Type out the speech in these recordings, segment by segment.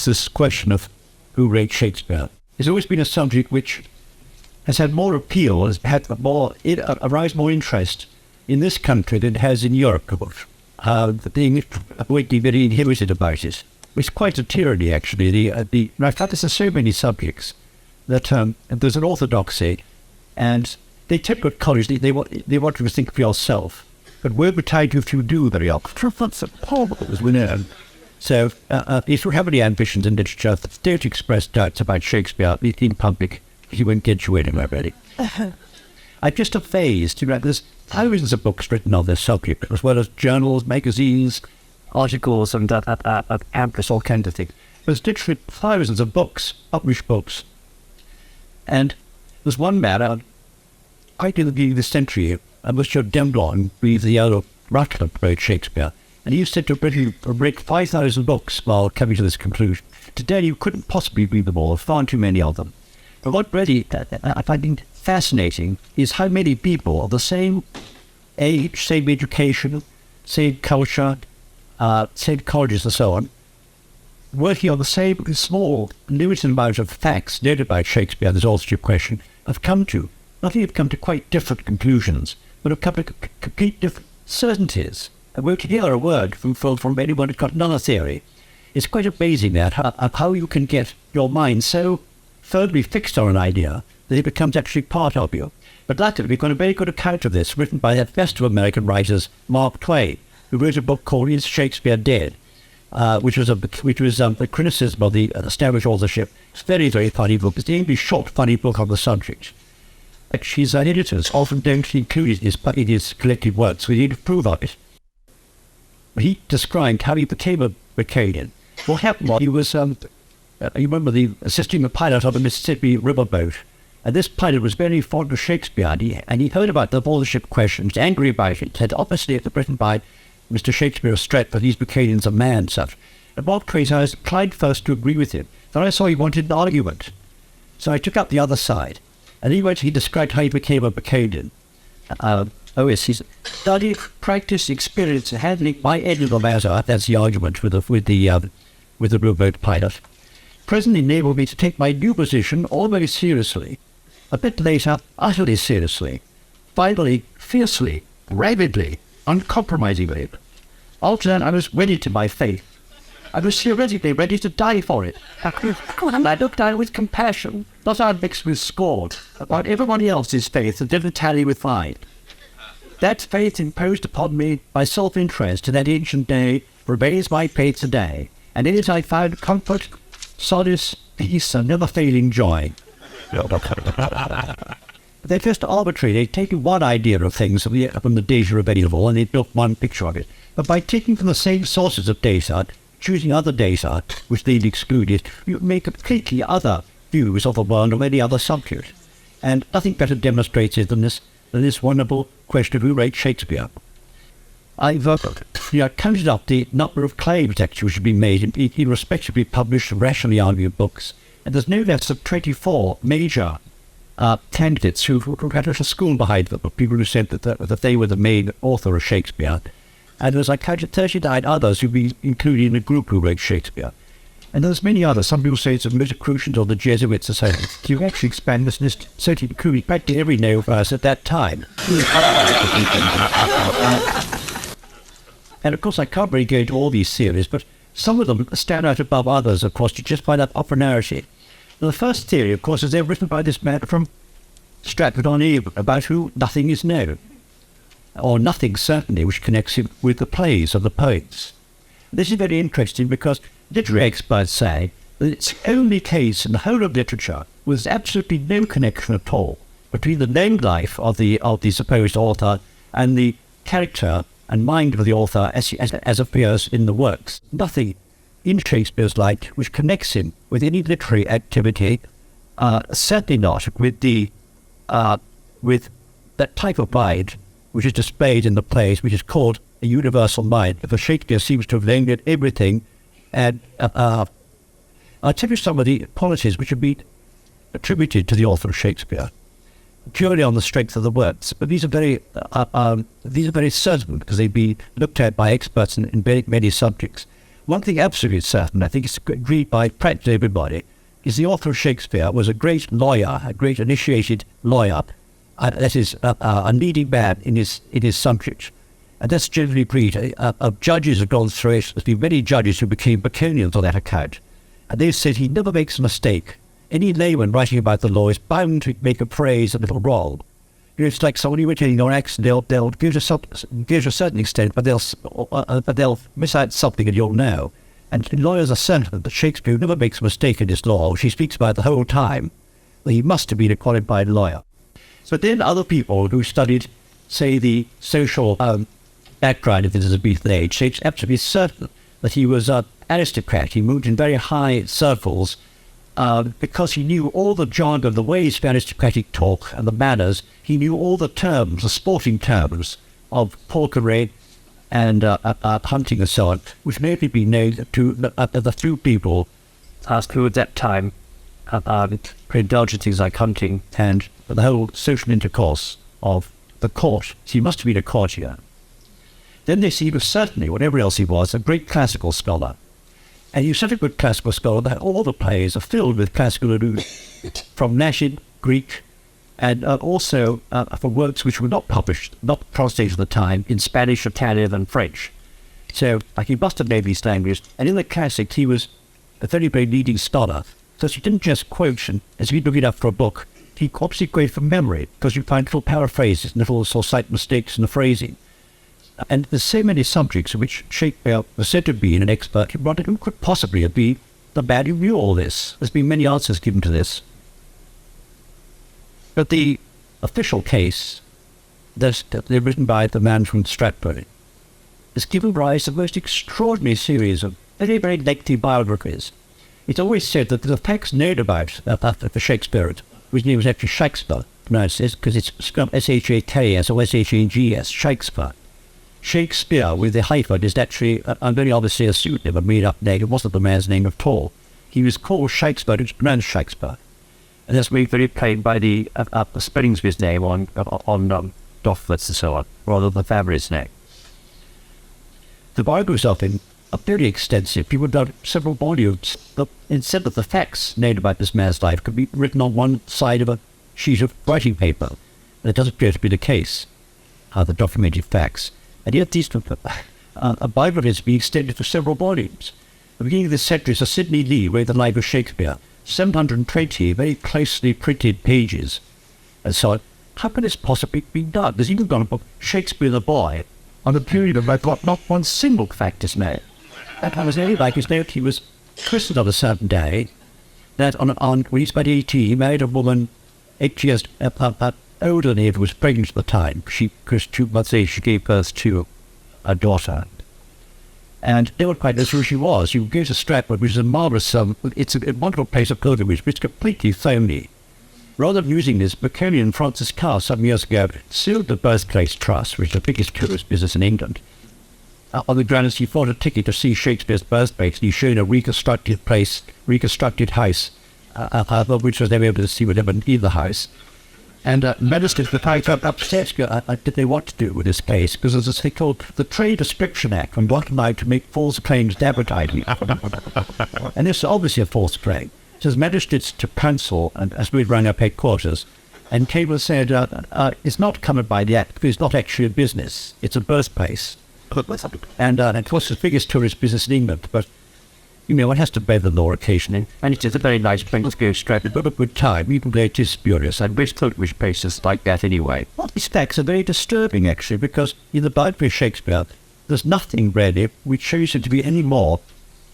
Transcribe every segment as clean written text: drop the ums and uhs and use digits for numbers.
this question of who wrote Shakespeare. It's always been a subject which has had more appeal, has had aroused more interest in this country than it has in Europe. The English would be very inhibited about it. It's quite a tyranny, actually. I found this in so many subjects that there's an orthodoxy, and they take good college. They want you to think for yourself, but word would tell you if you do very often. That's a problem, as we know. So, if you have any ambitions in literature, don't express doubts about Shakespeare in public. He won't get you anywhere, really. I'm just amazed. There's thousands of books written on this subject, as well as journals, magazines, articles, and pamphlets, all kinds of things. There's literally thousands of books, published books. And there's one man, quite in the beginning of the century, Michell the other Rutland wrote Shakespeare, and he said to have read 5,000 books while coming to this conclusion. Today you couldn't possibly read them all, far too many of them. But what really I find fascinating is how many people of the same age, same education, same culture, same colleges and so on, working on the same small, limited amount of facts known about Shakespeare, this authorship question, have come to quite different conclusions, but have come to complete different certainties. And we can hear a word from anyone who's got another theory. It's quite amazing that how you can get your mind so firmly fixed on an idea that it becomes actually part of you. But latterly, we've got a very good account of this, written by that best of American writers, Mark Twain, who wrote a book called Is Shakespeare Dead?, which was a criticism of the established authorship. It's a very, very funny book. It's the only short, funny book on the subject. Actually, his editors often don't include it in his collected works, so you need to prove of it. He described how he became a Baconian. What happened was he was, you remember, assisting the pilot of a Mississippi riverboat. And this pilot was very fond of Shakespeare, and he heard about the authorship questions, angry about it, said, obviously it's written by Mr. Shakespeare of Strat, but these Baconians are mad, such. And Mark Twain, I tried first to agree with him. Then I saw he wanted an argument. So I took up the other side. And he described how he became a Baconian. He studied, practiced, experience, handling my end of the matter. That's the argument with the rowboat pilot. Presently enabled me to take my new position almost seriously. A bit later, utterly seriously. Finally, fiercely, rabidly, uncompromisingly. After that, I was wedded to my faith. I was theoretically ready to die for it. And I looked down with compassion, not unmixed with scorn, about everybody else's faith that didn't tally with mine. That faith imposed upon me by self-interest in that ancient day remains my faith today, and in it I found comfort, solace, peace, and never-failing joy. They're just arbitrary. They've taken one idea of things from the data available, and they've built one picture of it. But by taking from the same sources of data, choosing other data, which they've excluded, you make completely other views of the world or any other subject. And nothing better demonstrates it than this wonderful question of who wrote Shakespeare. I've counted up the number of claims actually which have been made in respectively published and rationally argued books, and there's no less than 24 major candidates who had a school behind them, people who said that they were the main author of Shakespeare. And there's, I counted 39 others who've been included in a group who wrote Shakespeare. And there's many others. Some people say it's the Rosicrucians or the Jesuits or so. You can actually expand this list, certainly including practically every name of us at that time. And of course, I can't really go into all these theories, but some of them stand out above others, of course, just by that popularity. Now, the first theory, of course, is they're written by this man from Stratford-on-Avon, about who nothing is known, or nothing certainly, which connects him with the plays of the poets. This is very interesting because literary experts say that it's the only case in the whole of literature where there's absolutely no connection at all between the named life of the supposed author and the character and mind of the author as appears in the works. Nothing in Shakespeare's life which connects him with any literary activity, certainly not with with that type of mind which is displayed in the plays, which is called a universal mind. For Shakespeare seems to have named it everything, and I'll tell you some of the qualities which have been attributed to the author of Shakespeare, purely on the strength of the works. But these are very certain because they've been looked at by experts in many subjects. one thing absolutely certain, I think it's agreed by practically everybody, is the author of Shakespeare was a great lawyer, a great initiated lawyer, that is a leading man in his subject. And that's generally agreed. Judges have gone through it. There's been many judges who became Baconians on that account. And they've said he never makes a mistake. Any layman writing about the law is bound to make a phrase a little wrong. You know, it's like someone imitating your accent. They'll give you a certain extent, but they'll miss out something and you'll know. And lawyers are certain that Shakespeare never makes a mistake in his law, which he speaks about the whole time. Well, he must have been a qualified lawyer. But then other people who studied, say, the social background of the Elizabethan age, it's absolutely certain that he was an aristocrat. He moved in very high circles because he knew all the jargon, the ways of aristocratic talk and the manners. He knew all the terms, the sporting terms of falconry and hunting and so on, which may be known to the few people who at that time indulged in things like hunting and the whole social intercourse of the court. So he must have been a courtier. Then they see he was certainly, whatever else he was, a great classical scholar. And he was such a good classical scholar that all the plays are filled with classical allusions from Latin, Greek, and also from works which were not published, not translated at the time, in Spanish, Italian, and French. So he must have known these languages. And in the classics, he was a very, very leading scholar. So he didn't just quote, and as we look it up for a book, he obviously quoted from memory, because you find little paraphrases, little sort of slight mistakes in the phrasing. And there's so many subjects in which Shakespeare was said to be an expert. He wondered who could possibly be the man who knew all this. There's been many answers given to this. But the official case that's written by the man from Stratford has given rise to the most extraordinary series of very, very lengthy biographies. It's always said that the facts known about the Shakespeare, whose name was actually Shakespeare, pronounced this because it's spelled S-H-A-K-S or S-H-A-G-S, Shakespeare. Shakespeare with the hyphen is actually very obviously a pseudonym, a made-up name. It wasn't the man's name at all. He was called Shakespeare, it's pronounced Shakespeare. And that's made very plain by the spellings of his name on documents and so on, rather than the family's name. The biographies of him are very extensive. People have done several volumes. Instead of the facts known about this man's life could be written on one side of a sheet of writing paper. And it doesn't appear to be the case, the documented facts. And yet these biographies be extended to several volumes. At the beginning of this century, Sir Sidney Lee wrote The Life of Shakespeare, 720 very closely printed pages. And so, how can this possibly be done? There's even gone a book, Shakespeare the Boy, on a period of not one single fact is made. And was only like his note, he was christened on a certain day, that when he was about 18, he married a woman 8 years older than he was pregnant at the time. Because 2 months later, she gave birth to a daughter. And they were quite sure who she was. You go to Stratford, which is a marvellous, it's a wonderful place of pilgrimage, but it's completely phony. Rather than using this, Baconian Francis Carr, some years ago, sued the Birthplace Trust, which is the biggest tourist business in England, on the grounds he bought a ticket to see Shakespeare's birthplace, and he showed a reconstructed place, reconstructed house, which was never able to see whatever in the house. And ministers were quite upset did they what to do with this case, because there's this thing called the Trade Description Act, and not allowed to make false claims to advertising. And this is obviously a false claim. So as magistrates to counsel, and as we rang up headquarters, and Cable said, it's not covered by the Act, because it's not actually a business, it's a birthplace. And of course, it's the biggest tourist business in England, but you know, one has to obey the law occasionally, and it is a very nice place to go straight, but a good time, even though it is spurious, and which places like that anyway. Well, these facts are very disturbing, actually, because in the biography of Shakespeare, there's nothing really which shows him to be any more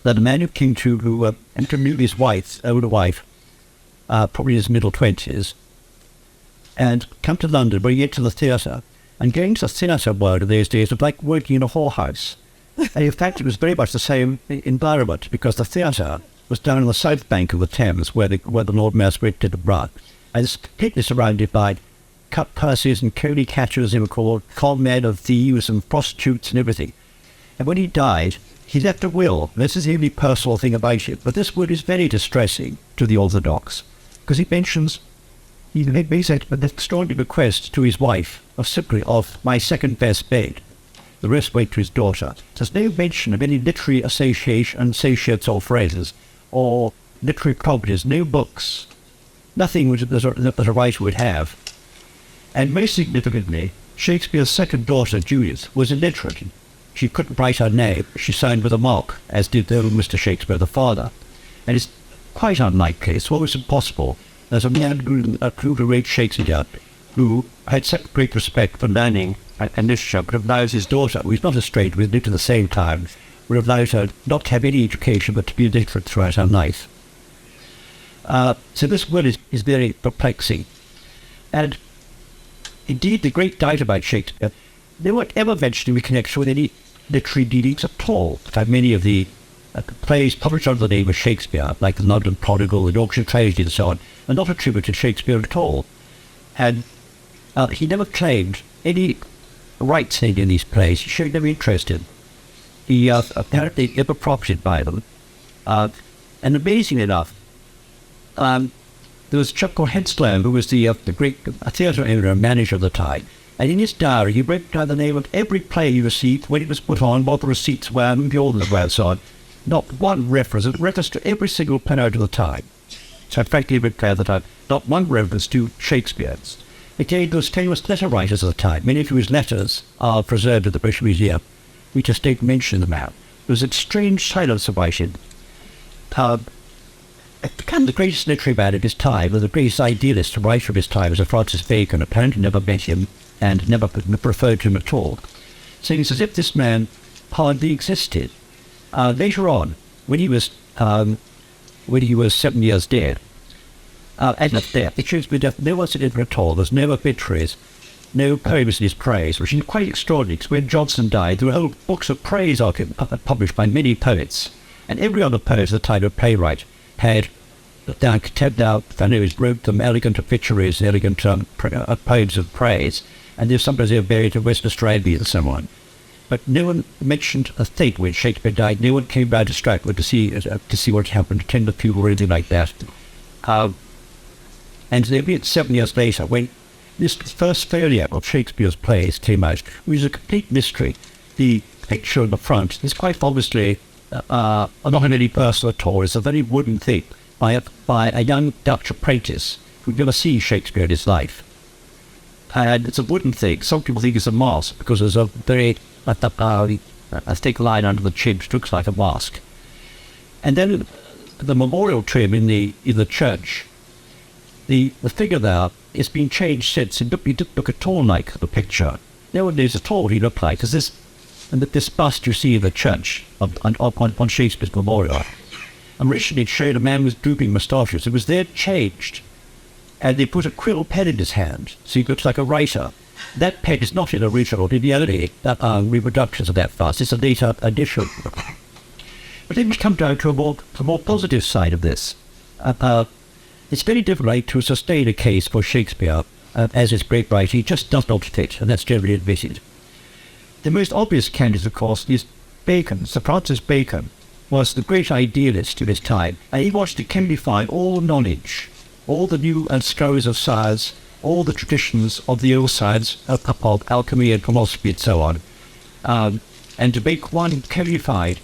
than a man who came to, who knew his older wife, probably in his middle 20s, and come to London, where he went to the theatre, and going to the theatre world in those days was like working in a whorehouse. And in fact, it was very much the same environment, because the theatre was down on the south bank of the Thames, where the Lord Mayor's went to the run. And it's completely surrounded by cut purses and coney catchers, they were called, con men and thieves and prostitutes and everything. And when he died, he left a will. This is the only personal thing about it, but this will is very distressing to the Orthodox, because he mentions, he makes an extraordinary bequest to his wife, of simply of my second best bed. The rest went to his daughter. There's no mention of any literary associates or phrases, or literary properties, no books, nothing that a writer would have. And most significantly, Shakespeare's second daughter, Judith, was illiterate. She couldn't write her name. She signed with a mark, as did the old Mr. Shakespeare, the father. And it's quite unlikely, it's almost impossible, that a man who wrote Shakespeare, who had such great respect for learning and literature, would have allowed his daughter, who is not a stranger, we lived at the same time, would have allowed her not to have any education, but to be illiterate throughout her life. So this word is very perplexing. And indeed, the great doubt about Shakespeare, they weren't ever mentioned in connection with any literary dealings at all. In fact, many of the plays published under the name of Shakespeare, like the London Prodigal, the Yorkshire Tragedy, and so on, are not attributed to Shakespeare at all. And he never claimed any rights in these plays. He showed no interest in. He apparently never profited by them. And amazingly enough, there was a chap called Henslow, who was the great theatre owner and manager of the time. And in his diary, he wrote down the name of every play he received, when it was put on, what the receipts were, and the orders were, and so on. Not one reference to every single play out of the time. So frankly, it would declare that not one reference to Shakespeare's. Again, those famous letter writers of the time, many of whose letters are preserved at the British Museum. We just don't mention them out. There was a strange silence about him. The greatest literary man of his time, or the greatest idealist writer of his time, was a Francis Bacon. Apparently never met him and never referred to him at all. So it's as if this man hardly existed. Later on, when he was 7 years dead, and at death, it shows me death, no one said it at all. There's no obituaries, no poems in his praise, which is quite extraordinary, because when Johnson died, there were whole books of praise published by many poets, and every other poet at the time of playwright had contempt out, wrote them elegant obituaries, elegant poems of praise, and sometimes they were buried in West Australia and so on. But no one mentioned a thing when Shakespeare died. No one came by to Stratford to see what happened, to attend the funeral or anything like that. And then 7 years later, when this first folio of Shakespeare's plays came out, it was a complete mystery. The picture on the front is quite obviously not any person at all. It's a very wooden thing by a young Dutch apprentice who'd never seen Shakespeare in his life. And it's a wooden thing. Some people think it's a mask because there's a very a thick line under the chin which looks like a mask. And then the memorial to him in the church, the figure there has been changed since. He didn't look at all like the picture. No one knows at all what he looked like, because this bust you see in the church on Shakespeare's memorial, originally showed a man with drooping moustaches. It was then changed, and they put a quill pen in his hand, so he looks like a writer. That pen is not in original, in the early reproductions of that bust. It's a later addition. But then we come down to a more positive side of this. It's very difficult to sustain a case for Shakespeare as his great writer. He just does not fit, and that's generally admitted. The most obvious candidate, of course, is Bacon. Sir Francis Bacon was the great idealist of his time, and he wanted to chemify all knowledge, all the new scholars of science, all the traditions of the old science of alchemy and philosophy and so on, and to make one chemified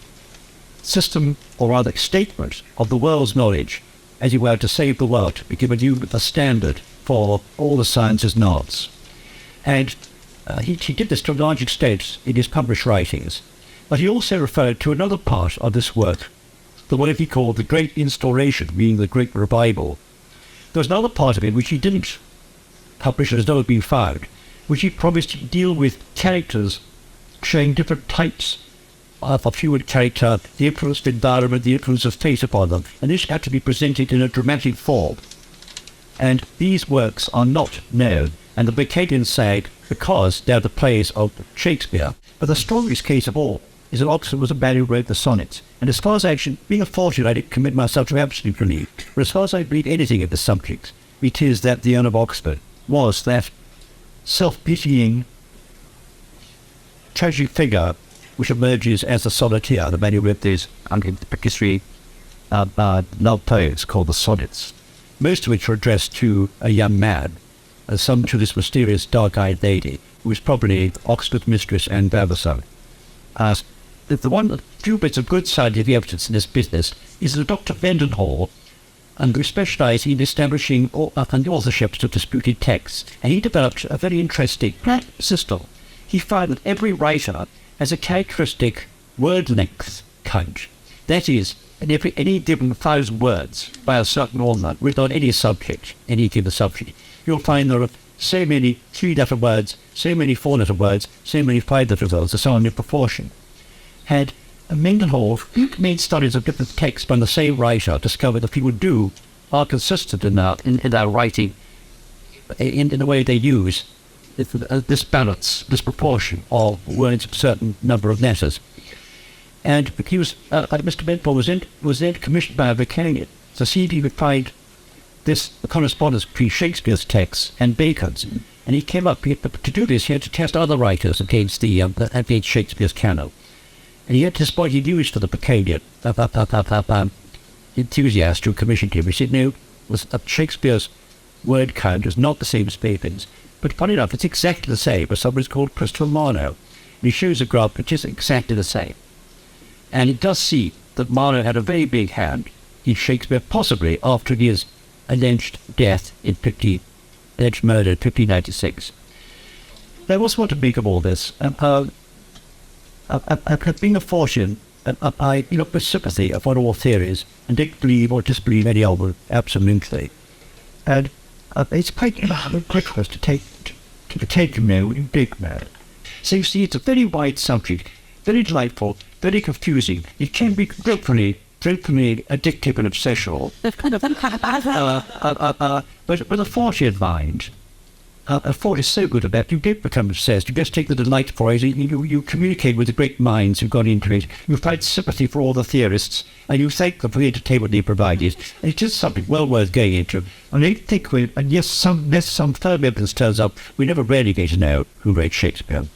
system, or rather statement, of the world's knowledge, as it were, to save the world, to give a standard for all the sciences and arts. And he did this to a large extent in his published writings, but he also referred to another part of this work, what he called the Great Instauration, meaning the Great Revival. There was another part of it which he didn't publish and has never been found, which he promised to deal with characters showing different types of human character, the influence of environment, the influence of fate upon them, and this had to be presented in a dramatic form. And these works are not known, and the Baconians say because they're the plays of Shakespeare. But the strongest case of all is that Oxford was a man who wrote the sonnets. And as far as being a fortune, I didn't commit myself to absolute belief, but as far as I believe anything of the subject, it is that the Earl of Oxford was that self-pitying, tragic figure which emerges as the sonneteer, the man who wrote these pictorial love poems called the sonnets, most of which are addressed to a young man, son to this mysterious dark-eyed lady, who was probably Oxford mistress and Vavasor. The one few bits of good scientific evidence in this business is that Dr. Mendenhall, who specialised in establishing the authorship of disputed texts, and he developed a very interesting system. He found that every writer has a characteristic word length count. That is, in any given 1,000 words by a certain author written on any subject, any given subject, you'll find there are so many 3-letter words, so many 4-letter words, so many 5-letter words, and so on in proportion. Had Mendenhall, who made studies of different texts by the same writer, discovered that people are consistent in their writing, in the way they use this balance, this proportion of words of a certain number of letters. And he was, Mr. Mendenhall was then commissioned by a Vicarian to see if he could find this correspondence between Shakespeare's texts and Bacon's. And he came up, to do this, he had to test other writers against Shakespeare's canon. And he had this point he used for the Vicarian enthusiast who commissioned him. He said, no, Shakespeare's word count is not the same as Bacon's. But funny enough, it's exactly the same as somebody called Christopher Marlowe. And he shows a graph which is exactly the same. And it does seem that Marlowe had a very big hand in Shakespeare, possibly after his alleged death alleged murder in 1596. I also want to make of all this. Being a fortune, I look with sympathy upon all theories and don't believe or disbelieve any of them absolutely. And it's quite ridiculous to take a man when you dig man. So you see, it's a very wide subject, very delightful, very confusing. It can be dreadfully addictive and obsessional. But with a fortunate mind, a thought is so good at that, you don't become obsessed. You just take the delight for it. You communicate with the great minds who've gone into it. You find sympathy for all the theorists, and you thank them for the entertainment they provided. And it's just something well worth going into. And I think, unless some firm evidence turns up, we never really get to know who wrote Shakespeare.